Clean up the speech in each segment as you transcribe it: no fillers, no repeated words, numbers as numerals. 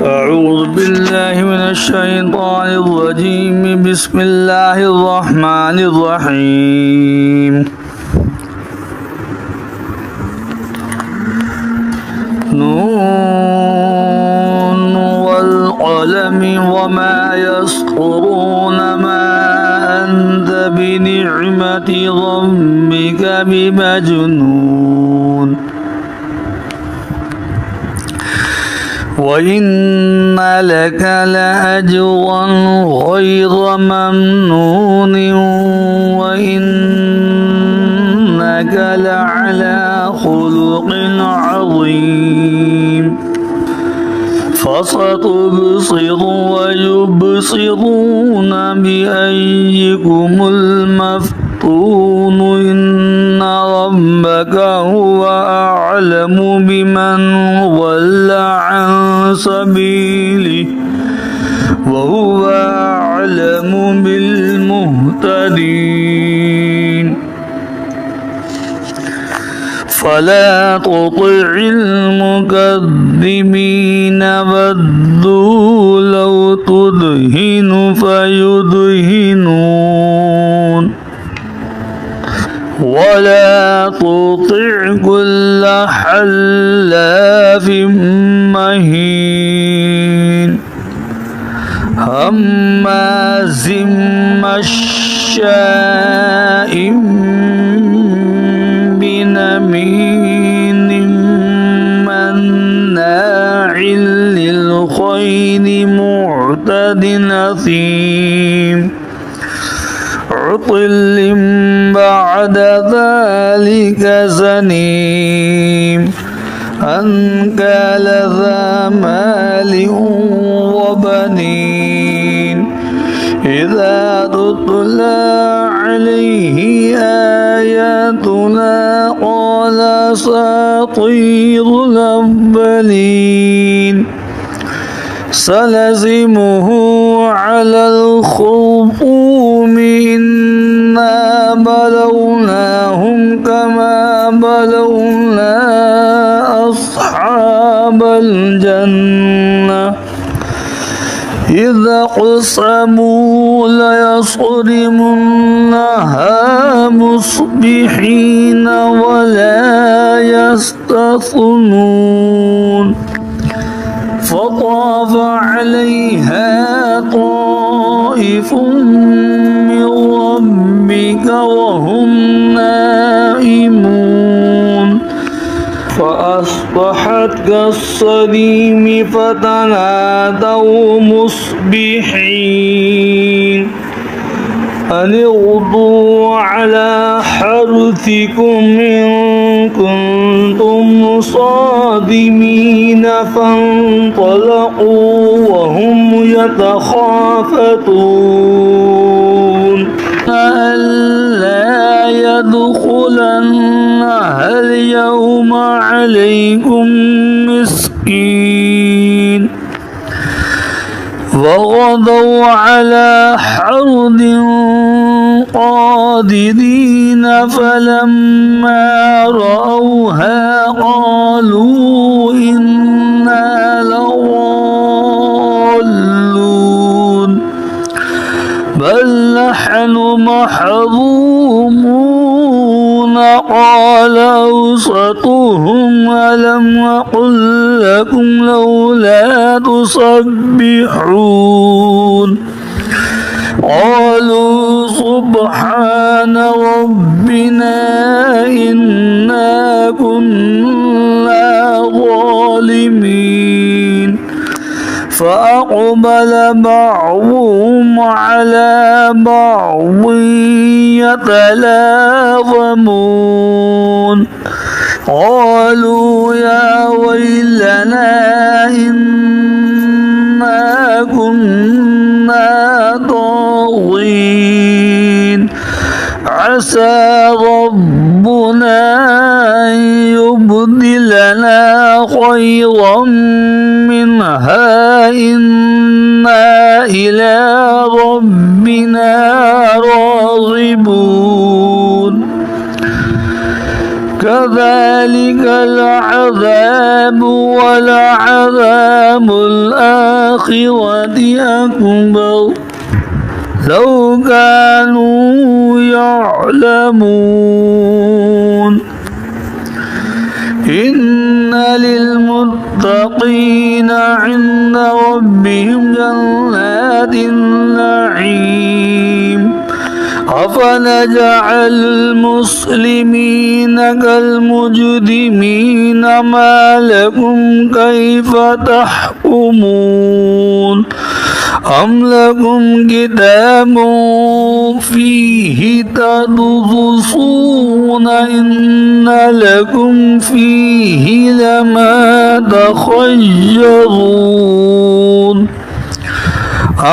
أعوذ بالله من الشيطان الرجيم. بسم الله الرحمن الرحيم. نون والقلم وما يسطرون ما أنت بنعمة ربك بمجنون وإن لك لأجرا غير ممنون وإنك لعلى خلق عظيم. فستبصر ويبصرون بأيكم المفتون إن ربك هو أعلم بمن ضل عن سبيله وهو أعلم بالمهتدين. فلا تطع المكذبين ودوا لو تدهن فيدهنون ولا تطع كل حلاف مهين هماز مشاء بنميم مناع للخير معتد أثيم عطل بعد ذلك زنيم أن كان ذا مال وبنين إذا تتلى عليه آياتنا قال أساطير الأولين سنسمه على الخرطوم إنا بلوناهم كما بلونا أصحاب الجنة إذا أقسموا ليصرمنها مصبحين ولا يستثنون فطاف عليها طائف من ربك وهم نائمون فأصبحت كالصريم فتنادوا مصبحين أن اغدوا على حرثكم إن كنتم صادمين فانطلقوا وهم يتخافتون ألا يدخلنها اليوم عليكم مسكين وغدوا على حرد قادرين فلما رأوها قالوا إنا لضالون بل نحن محرومون قال أوسطهم ألم أقل لكم لولا تسبحون قالوا سبحان ربنا إنا كنا ظالمين فأقبل بعضهم على بعض يتلاومون قالوا يا ويلنا إنا كنا طاغين عسى ربنا أن يبدلنا خيرا منها إنا إلى ربنا راغبون كذلك العذاب ولعذاب الآخرة أكبر لو كانوا يعلمون إن للمتقين عند ربهم جنات النعيم أفنجعل المسلمين كالمجرمين ما لكم كيف تحكمون أم لكم كتاب فيه تدرسون إن لكم فيه لما تخيرون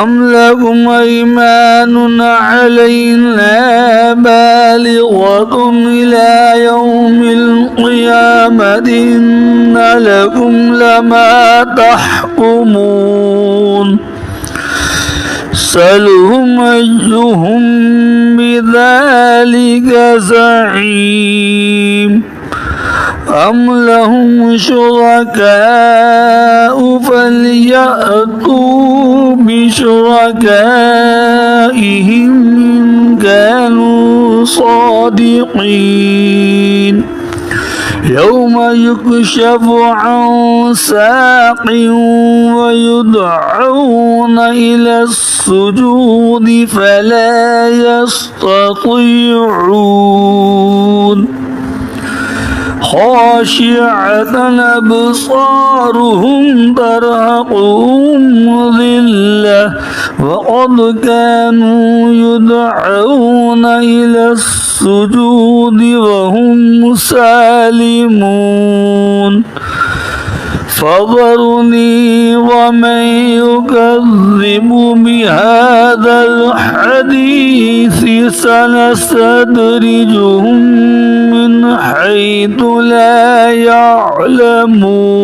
أم لكم أيمان علينا بالغة إلى يوم القيامة إن لكم لما تحكمون سلهم أيهم بذلك زعيم أم لهم شركاء فليأتوا بشركائهم إن كانوا صادقين يوم يكشف عن ساق ويدعون إلى السجود فلا يستطيعون خاشعة أبصارهم ترهقهم ذلة وقد كانوا يدعون إلى السجود وهم سالمون فذرني ومن يكذب بهذا الحديث سنستدرجهم من حيث لا يعلمون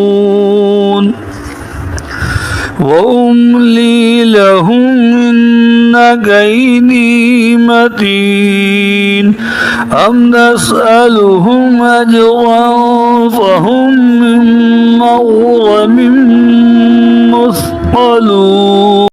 وأملي لهم إن كيدي متين أم نسألهم أجرا فهم من مغرم مثقلون